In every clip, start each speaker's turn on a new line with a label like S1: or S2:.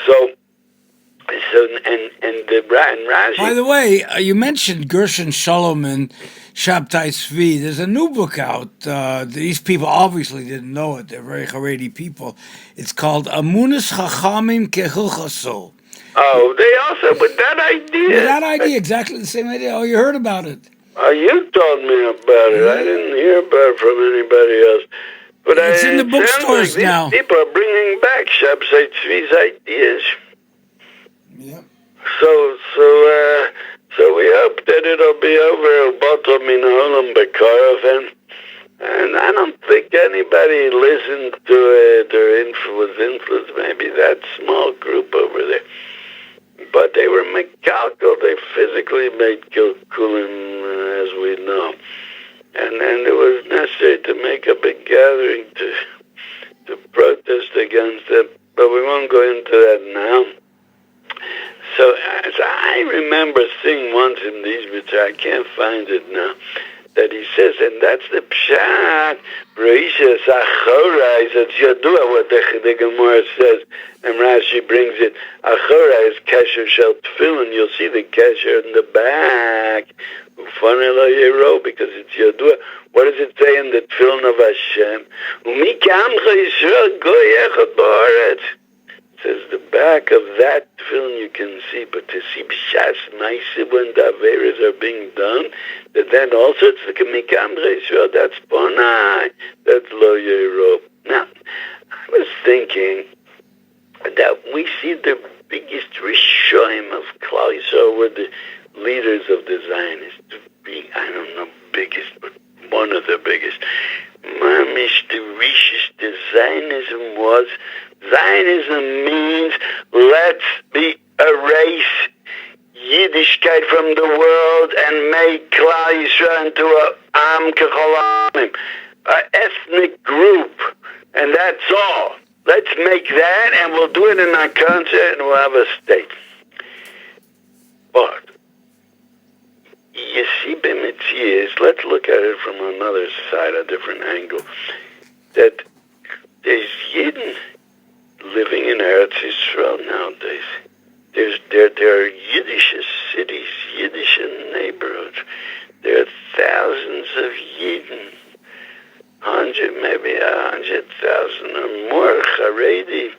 S1: So, and Rashi.
S2: By the way, you mentioned Gershon Solomon, Shabtai Tzvi. There's a new book out. These people obviously didn't know it. They're very Haredi people. It's called Amunas Chachamim Kehilchaso.
S1: Oh, they also with that idea.
S2: With that idea, exactly the same idea. Oh, you heard about it.
S1: You told me about it. I didn't hear about it from anybody else. But
S2: it's in the
S1: it
S2: bookstores
S1: sounds like
S2: now.
S1: These people are bringing back Shabtai Tzvi's ideas.
S2: Yep.
S1: So we hope that it'll be over bottom in Olam Bekarov, and I don't think anybody listened to it or was influenced. Maybe that small group over there. But they were mechalkel. They physically made kilkulim, as we know. And it was necessary to make a big gathering to protest against it. But we won't go into that now. So I remember seeing once in these, which I can't find it now, that he says, and that's the pshat, Reisha Sachorai, it's Yadua what the Gemara says, and Rashi brings it, Achora is Kesher Shel Tefillin, you'll see the Kesher in the back, Ufanelo Yero, because it's Yadua. What does it say in the Tefillin of Hashem? Umikamcha Yisrael Goy Echad Ba'aretz. Says the back of that film you can see, but to see b'shas ma'aseh when the averas are being done, that then also it's the kamikam reishua, that's bonai, that's lo yero. Now, I was thinking that we see the biggest rishoim of Klal Yisrael were the leaders of the Zionists. I don't know biggest, but one of the biggest. Mamish, the rishis, the Zionism means let's erase Yiddishkeit from the world and make Klal Yisrael into a Am Kechol Amim, an ethnic group, and that's all. Let's make that, and we'll do it in our country, and we'll have a state. But you see, b'mitzias, let's look at it from another side, a different angle. That there's Yidden living in Eretz Yisrael nowadays. There are Yiddish cities, Yiddish neighborhoods. There are thousands of Yidden, maybe 100,000 or more Haredi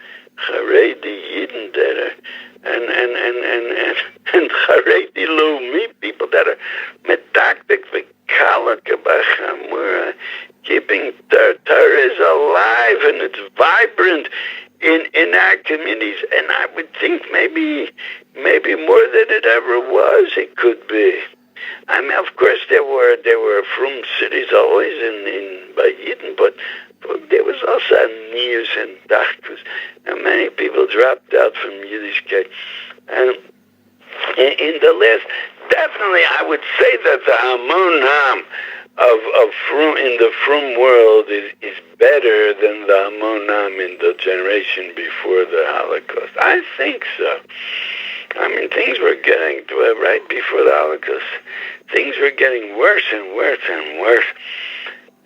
S1: Yidden that are, and Haredi Lumi people that are medactic v'kalaka b'chamura, keeping Torah alive and it's vibrant in our communities, and I would think maybe more than it ever was. It could be. I mean, of course, there were from cities always in by Yidden, but there was also Nears and Dachkus, and many people dropped out from Yiddishkeit. And in the list, definitely, I would say that the Hamonam of Frum in the Frum world is better than the Hamonam in the generation before the Holocaust. I think so. I mean, things were getting to it right before the Holocaust. Things were getting worse and worse and worse.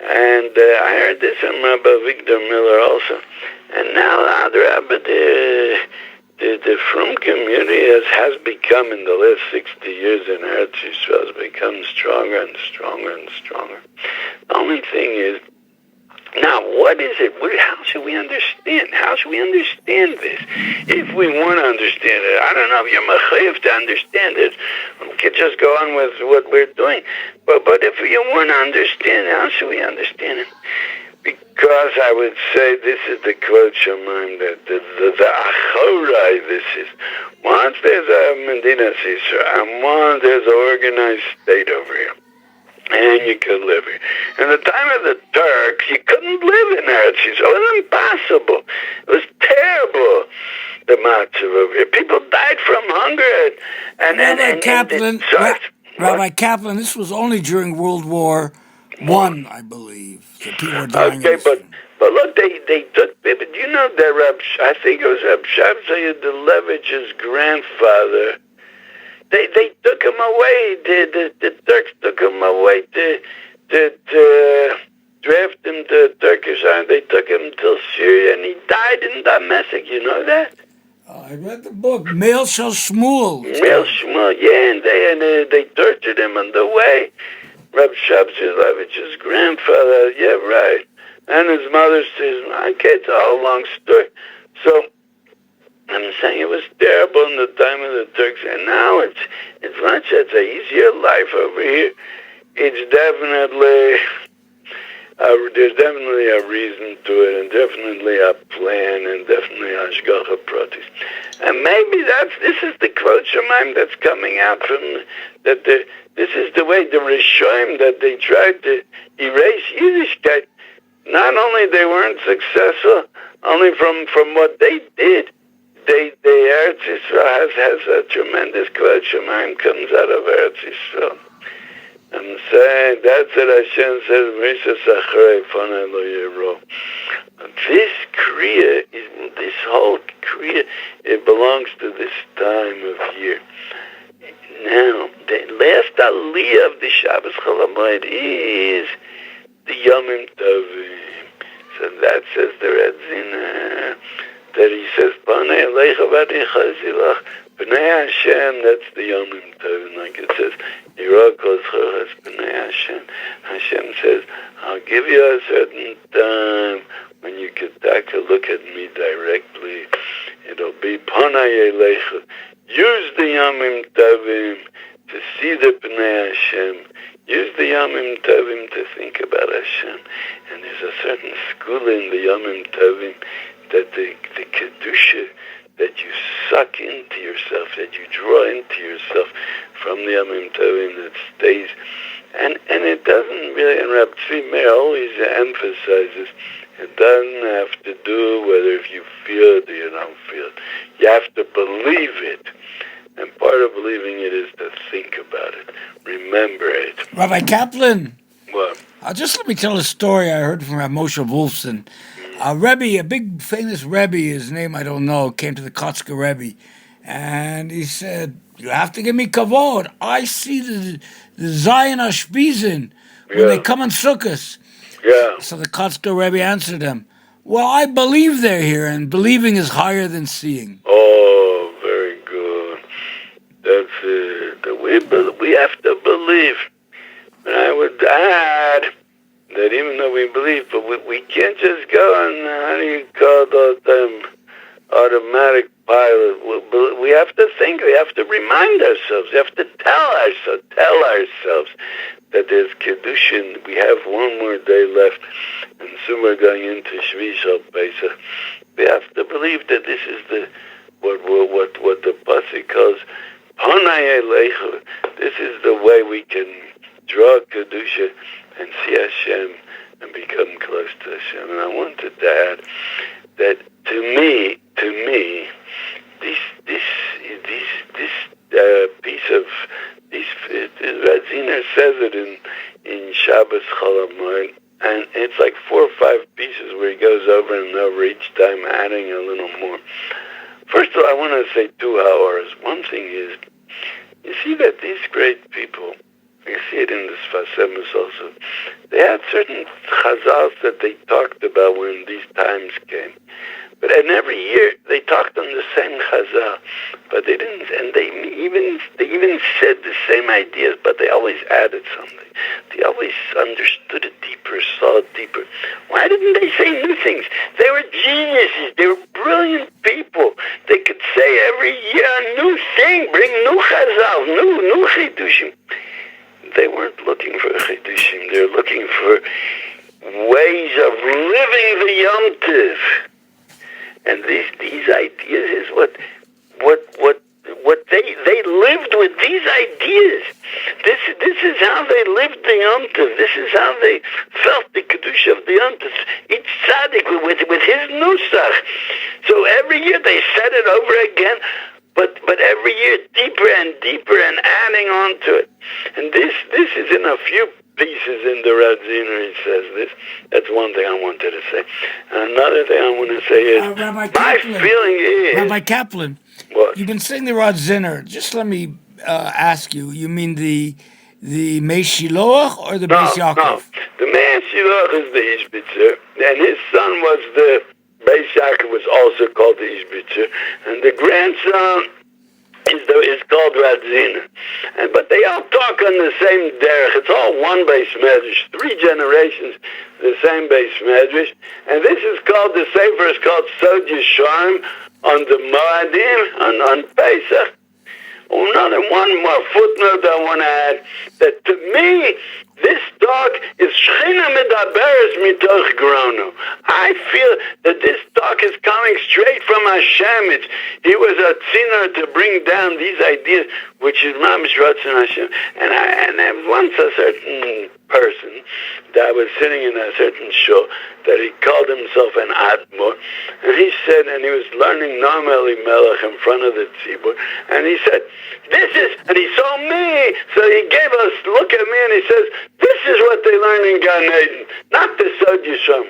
S1: And I heard this from Rabbi Victor Miller also. And now the Frum community has become, in the last 60 years in Eretz Yisrael, has become stronger and stronger and stronger. The only thing is, now, what is it? How should we understand? How should we understand this? If we want to understand it, I don't know if you're mechayev to understand it. We could just go on with what we're doing. But if you want to understand it, how should we understand it? Because I would say this is the quote Shemaim, that the achorai this is. Once there's a Medina Yisrael, and once there's an organized state over here, and you could live here. In the time of the Turks, you couldn't live in Eretz Yisrael. It was impossible. It was terrible, the matzav over here. People died from hunger.
S2: Rabbi Caplan, this was only during World War I, I believe. So people were dying.
S1: Okay, but look, they took, do you know that I think it was Reb Shabtai Levich's grandfather. They took him away. The Turks took him away to draft him to Turkish army. They took him to Syria, and he died in Damascus. You know that?
S2: I I read the book, Mail Shel Shmuel. it's
S1: Mel
S2: called.
S1: Shmuel, yeah, and they tortured him on the way. Reb Shabshilevich's grandfather, yeah, right. And his mother says, okay, it's a whole long story. So, I'm saying it was terrible in the time of the Turks, and now it's easier life over here. It's definitely, there's definitely a reason to it, and definitely a plan, and definitely hashgacha pratis. And maybe this is the quote Shemaim that's coming out from, this is the way the Rishonim, that they tried to erase Yiddishkeit. Not only they weren't successful, only from what they did, they Eretz Yisrael has a tremendous quote Shemaim comes out of Eretz Yisrael. I'm saying that's what Hashem says, Moshe Sacharei Fanei Lo Yiro. This Kriya, this whole Kriya, it belongs to this time of year. Now, the last Aliyah of the Shabbos Chol Hamoed is the Yomim Tovim. So that says the radziner, that he says, Panei Alecha V'Ani Chazilach, B'nei Hashem, that's the Yomim Tovim, like it says, Yirah Kol Zchoras B'nei Hashem. Hashem says, I'll give you a certain time when you can take a look at me directly. It'll be Panei Alecha. Use the Yomim Tovim to see the B'nei Hashem. Use the Yomim Tovim to think about Hashem. And there's a certain school in the Yomim Tovim that the Kedusha that you suck into yourself, that you draw into yourself from the Yomim Tovim that stays. And it doesn't really, and Rab Tzvi Meir always emphasizes, it doesn't have to do whether if you feel it or you don't feel it. You have to believe it. And part of believing it is to think about it, remember it.
S2: Rabbi Kaplan.
S1: What?
S2: Just let me tell a story I heard from Rav Moshe Wolfson. A Rebbe, a big famous Rebbe, his name I don't know, came to the Kotzker Rebbe, and he said, you have to give me kavod. I see the Zion Ashpizin when they come in Sukkot.
S1: Yeah.
S2: So the Kotzker Rebbe answered him, well, I believe they're here, and believing is higher than seeing.
S1: Oh, very good. That's it. We have to believe. And I would add that even though we believe, but we can't just go on, how do you call that, automatic pilot. We have to think, we have to remind ourselves, we have to tell ourselves that there's Kedushin, we have one more day left, and soon we're going into Shvi Shal Pesach. We have to believe that this is what the Pasuk calls Panei Elecha. This is the way we can draw Kedusha and see Hashem and become close to Hashem. And I wanted to add that to me, this piece of this radziner says it in Shabbos Chol Hamoed, and it's like 4 or 5 pieces where he goes over and over each time, adding a little more. First of all, I want to say 2 hours. One thing is, you see that these great people, you see it in the Sfasemus also, they had certain chazals that they talked about when these times came. But and every year they talked on the same chazal, but they didn't, and they even said the same ideas, but they always added something. They always understood it deeper, saw it deeper. Why didn't they say new things? They were geniuses. They were brilliant people. They could say every year a new thing, bring new chazal, new chidushim. They weren't looking for chidushim. They're looking for ways of living the Yom Tov. And these ideas is what they lived with. These ideas. This is how they lived the Yom Tov. This is how they felt the kedusha of the Yom Tov. Each tzaddik with his nusach. So every year they said it over again. But every year deeper and deeper and adding on to it. And this is in a few pieces in the radziner, he says this. That's one thing I wanted to say. Another thing I want to say is, my feeling is...
S2: Rabbi Kaplan,
S1: what?
S2: You've been saying the radziner. Just let me ask you, you mean the Mei Shiloach or the Beis Yaakov?
S1: No, the Mei Shiloach is the Ishbitzer, and his son was the Beis Yaakov was also called the Ishbitzer, and the grandson is called radziner. But they all talk on the same derech. It's all one base medrash, 3 generations, the same base medrash. And this is called, the Sefer is called Sod Yesharim on the Moadim, on Pesach. One more footnote I want to add, that to me, this talk is Shechina Medaberes Mitoch Grono. I feel that this talk is coming straight from Hashem. He was a tziner to bring down these ideas, which is Mamish Ratzon Hashem. And once a certain person that was sitting in a certain show, that he called himself an Admor, and he said, and he was learning Noam Elimelech in front of the tzibur, and he said, this is, and he saw me, so he gave us, look at me, and he says, this is what they learn in Gan Eden, not the Sod Yisrael.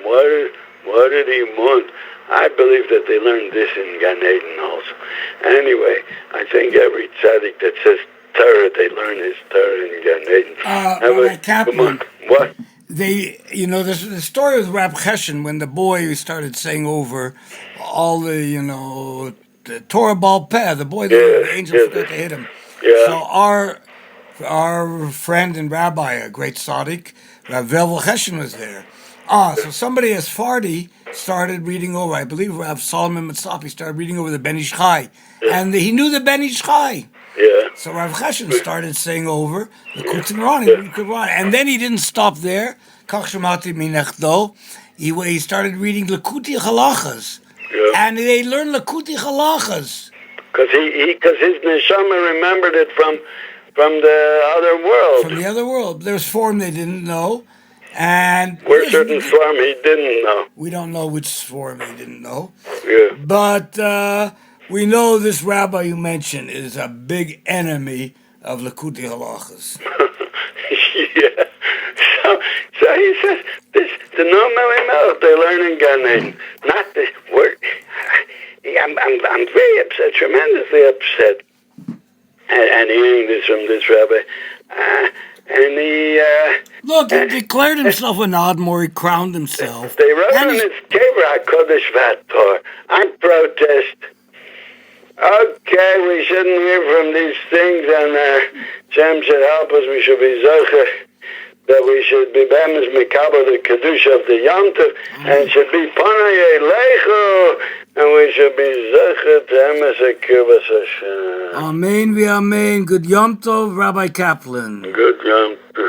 S1: What did he want? I believe that they learned this in Gan Eden also. Anyway, I think every tzaddik that says Torah, they learn his Torah in Gan Eden.
S2: Rabbi Caplan,
S1: what?
S2: There's the story with Rab Cheshen, when the boy started saying over all the, the Torah Baal Peh, the boy, the angel forgot to hit him.
S1: Yeah.
S2: So our friend and rabbi, a great tzaddik, Rav Velvel Cheshen, was there. So somebody as Fardi started reading over, I believe Rav Solomon Mitzapi started reading over the Ben Ish Chai, and he knew the Ben Ish Chai.
S1: Yeah.
S2: So Rav Cheshen started saying over the Kutz Ran, and then he didn't stop there. Kach Shemati Minechdo. He started reading Lekuti Halachas, and they learned Lekuti Halachas.
S1: Because his neshama remembered it from the other world.
S2: From the other world, there's form they didn't know, and
S1: where certain form he didn't know.
S2: We don't know which form he didn't know.
S1: Yeah.
S2: But we know this rabbi you mentioned is a big enemy of Lekuti Halachas.
S1: Yeah. So he says, the Noam Elimelech they learn in Gan Eden, not the word. I'm very upset, tremendously upset, and hearing this from this rabbi. And he
S2: look, he declared himself an Admor. He crowned himself.
S1: They wrote on his Kever HaKodesh Vator, I protest. Okay, we shouldn't hear from these things, and Shem should help us. We should be zocher, that we should be bemis mikabel the kedusha of the Yontif, and should be panay leichu, and we should be zocher to emes ekirvas Hashem.
S2: Amen v'amen. Good Yom Tov, Rabbi Caplan.
S1: Good Yom Tov.